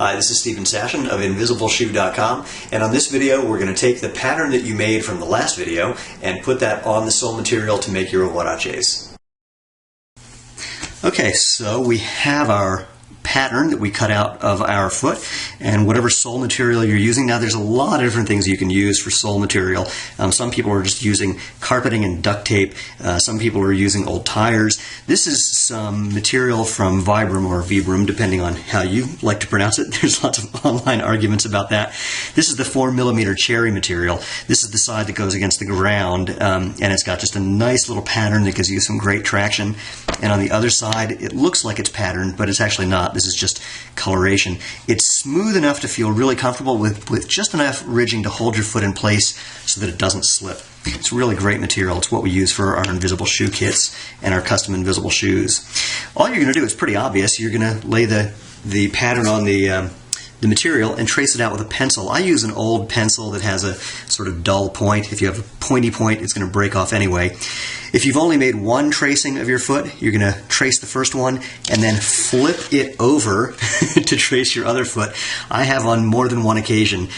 Hi, this is Stephen Sashin of InvisibleShoe.com, and on this video we're going to take the pattern that you made from the last video and put that on the sole material to make your huaraches. Okay, so we have our pattern that we cut out of our foot and whatever sole material you're using. Now there's a lot of different things you can use for sole material. Some people are just using carpeting and duct tape. Some people are using old tires. This is some material from Vibram or Vibram, depending on how you like to pronounce it. There's lots of online arguments about that. This is the 4mm cherry material. This is the side that goes against the ground, and it's got just a nice little pattern that gives you some great traction. And on the other side, it looks like it's patterned, but it's actually not. This is just coloration. It's smooth enough to feel really comfortable with just enough ridging to hold your foot in place so that it doesn't slip. It's really great material. It's what we use for our invisible shoe kits and our custom invisible shoes. All you're going to do is pretty obvious. You're going to lay the pattern on the material and trace it out with a pencil. I use an old pencil that has a sort of dull point. If you have a pointy point, it's going to break off anyway. If you've only made one tracing of your foot, you're going to trace the first one and then flip it over to trace your other foot. I have on more than one occasion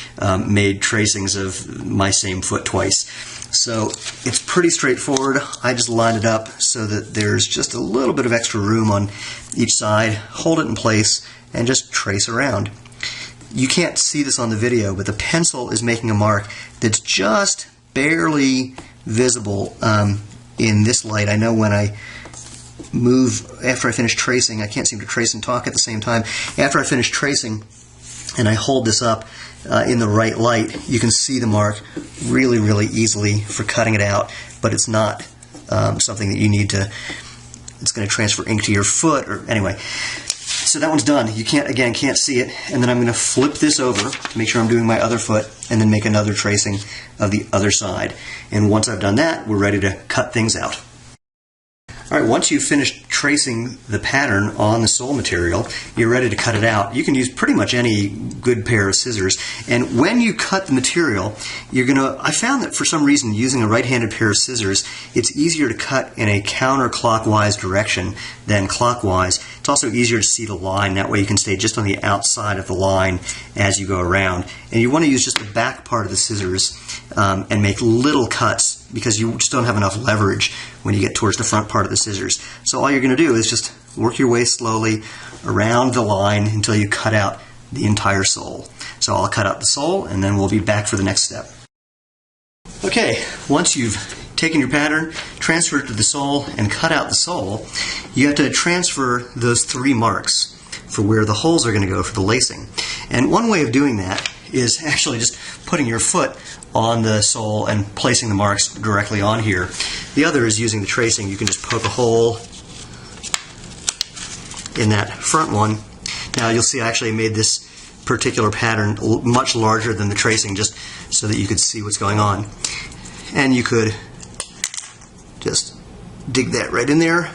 made tracings of my same foot twice. So it's pretty straightforward. I just line it up so that there's just a little bit of extra room on each side. Hold it in place and just trace around. You can't see this on the video, but the pencil is making a mark that's just barely visible in this light. I know when I move, after I finish tracing, I can't seem to trace and talk at the same time. After I finish tracing and I hold this up in the right light, you can see the mark really, really easily for cutting it out, but it's not something that you need to, it's going to transfer ink to your foot, or anyway. So that one's done. You can't see it, and then I'm going to flip this over to make sure I'm doing my other foot, and then make another tracing of the other side. And once I've done that, we're ready to cut things out. Alright, once you've finished tracing the pattern on the sole material, you're ready to cut it out. You can use pretty much any good pair of scissors. And when you cut the material, I found that for some reason using a right-handed pair of scissors, it's easier to cut in a counterclockwise direction than clockwise. It's also easier to see the line. That way you can stay just on the outside of the line as you go around. And you want to use just the back part of the scissors and make little cuts, because you just don't have enough leverage when you get towards the front part of the scissors. So all you're going to do is just work your way slowly around the line until you cut out the entire sole. So I'll cut out the sole and then we'll be back for the next step. Okay, once you've taken your pattern, transfer it to the sole, and cut out the sole, you have to transfer those 3 marks for where the holes are going to go for the lacing. And one way of doing that is actually just putting your foot on the sole and placing the marks directly on here. The other is using the tracing. You can just poke a hole in that front one. Now you'll see I actually made this particular pattern much larger than the tracing, just so that you could see what's going on. And you could just dig that right in there,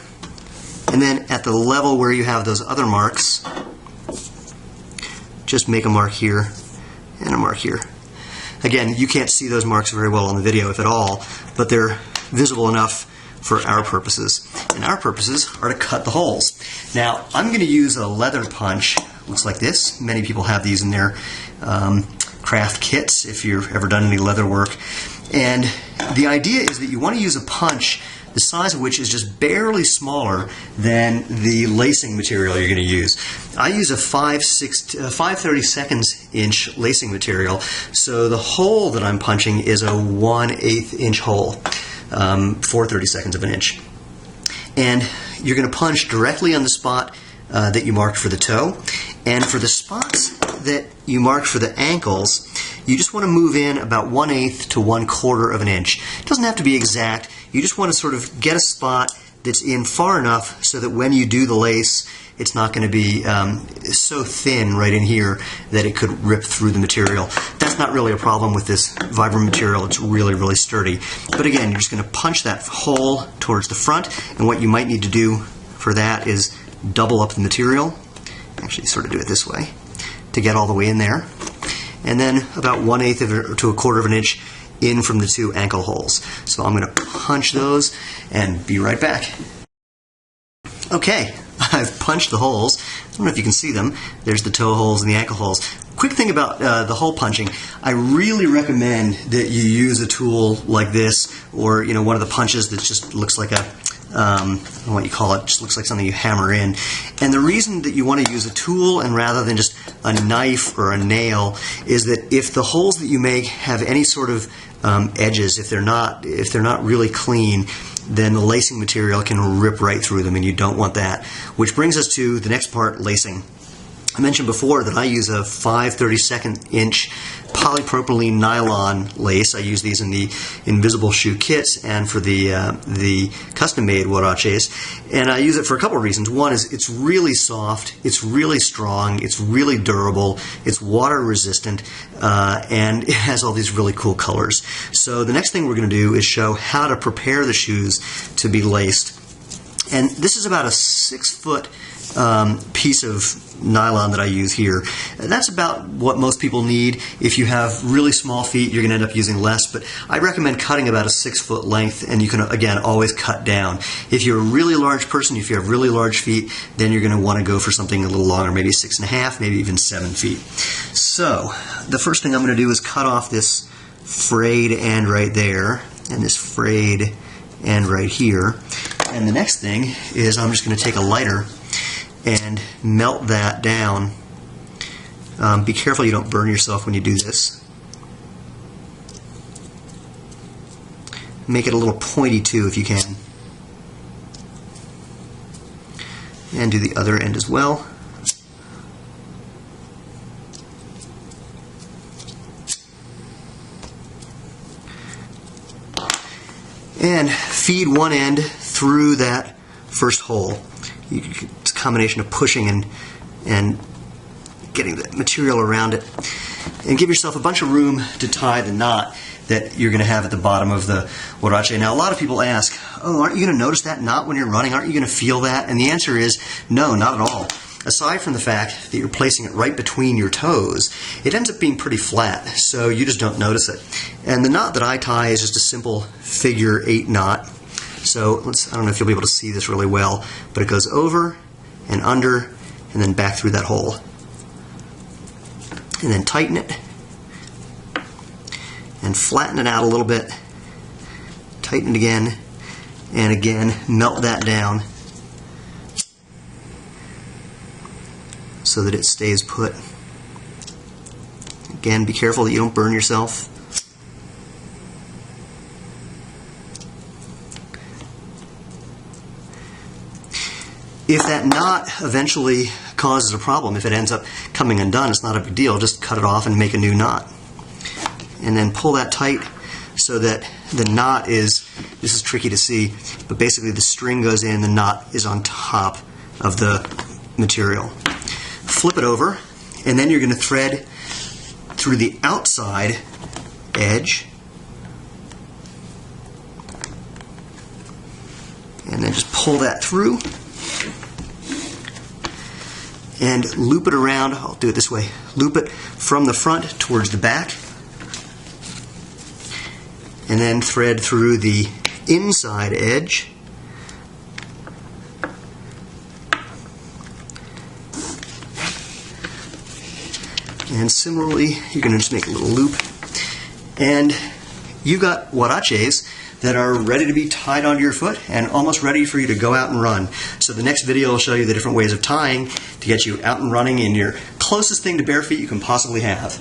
and then at the level where you have those other marks, just make a mark here and a mark here. Again, you can't see those marks very well on the video, if at all, but they're visible enough for our purposes. And our purposes are to cut the holes. Now, I'm going to use a leather punch. Looks like this. Many people have these in their craft kits, if you've ever done any leather work. And the idea is that you want to use a punch the size of which is just barely smaller than the lacing material you're going to use. I use a 5/32 inch lacing material, so the hole that I'm punching is a 1/8 inch hole, 4/32 of an inch. And you're going to punch directly on the spot that you marked for the toe, and for the spots that you marked for the ankles, you just want to move in about 1/8 to 1/4 of an inch. It doesn't have to be exact. You just want to sort of get a spot that's in far enough so that when you do the lace, it's not going to be so thin right in here that it could rip through the material. That's not really a problem with this Vibram material. It's really, really sturdy. But again, you're just going to punch that hole towards the front, and what you might need to do for that is double up the material. Actually, sort of do it this way to get all the way in there. And then about 1/8 to 1/4 of an inch in from the 2 ankle holes. So I'm going to punch those and be right back. Okay, I've punched the holes. I don't know if you can see them. There's the toe holes and the ankle holes. Quick thing about the hole punching, I really recommend that you use a tool like this, or one of the punches that just looks like a I don't know what you call it, just looks like something you hammer in. And the reason that you want to use a tool and rather than just a knife or a nail is that if the holes that you make have any sort of edges, if they're not really clean, then the lacing material can rip right through them, and you don't want that. Which brings us to the next part, lacing. I mentioned before that I use a 5/32 inch polypropylene nylon lace. I use these in the invisible shoe kits and for the custom-made huaraches. And I use it for a couple of reasons. One is it's really soft, it's really strong, it's really durable, it's water resistant, and it has all these really cool colors. So the next thing we're going to do is show how to prepare the shoes to be laced. And this is about a 6-foot piece of nylon that I use here. That's about what most people need. If you have really small feet, you're going to end up using less, but I recommend cutting about a 6-foot length, and you can, again, always cut down. If you're a really large person, if you have really large feet, then you're going to want to go for something a little longer, maybe 6.5, maybe even 7 feet. So, the first thing I'm going to do is cut off this frayed end right there, and this frayed end right here. And the next thing is I'm just going to take a lighter and melt that down. Be careful you don't burn yourself when you do this. Make it a little pointy too if you can. And do the other end as well. And feed one end through that first hole. It's a combination of pushing and getting the material around it. And give yourself a bunch of room to tie the knot that you're going to have at the bottom of the huarache. Now, a lot of people ask, oh, aren't you going to notice that knot when you're running? Aren't you going to feel that? And the answer is no, not at all. Aside from the fact that you're placing it right between your toes, it ends up being pretty flat, so you just don't notice it. And the knot that I tie is just a simple figure 8 knot. So I don't know if you'll be able to see this really well, but it goes over and under and then back through that hole. And then tighten it and flatten it out a little bit. Tighten it again, and again melt that down so that it stays put. Again, be careful that you don't burn yourself. If that knot eventually causes a problem, if it ends up coming undone, it's not a big deal. Just cut it off and make a new knot. And then pull that tight so that the knot is, this is tricky to see, but basically the string goes in, the knot is on top of the material. Flip it over, and then you're going to thread through the outside edge, and then just pull that through and loop it around. I'll do it this way. Loop it from the front towards the back, and then thread through the inside edge. And similarly, you're going to just make a little loop, and you've got huaraches that are ready to be tied onto your foot and almost ready for you to go out and run. So the next video will show you the different ways of tying to get you out and running in your closest thing to bare feet you can possibly have.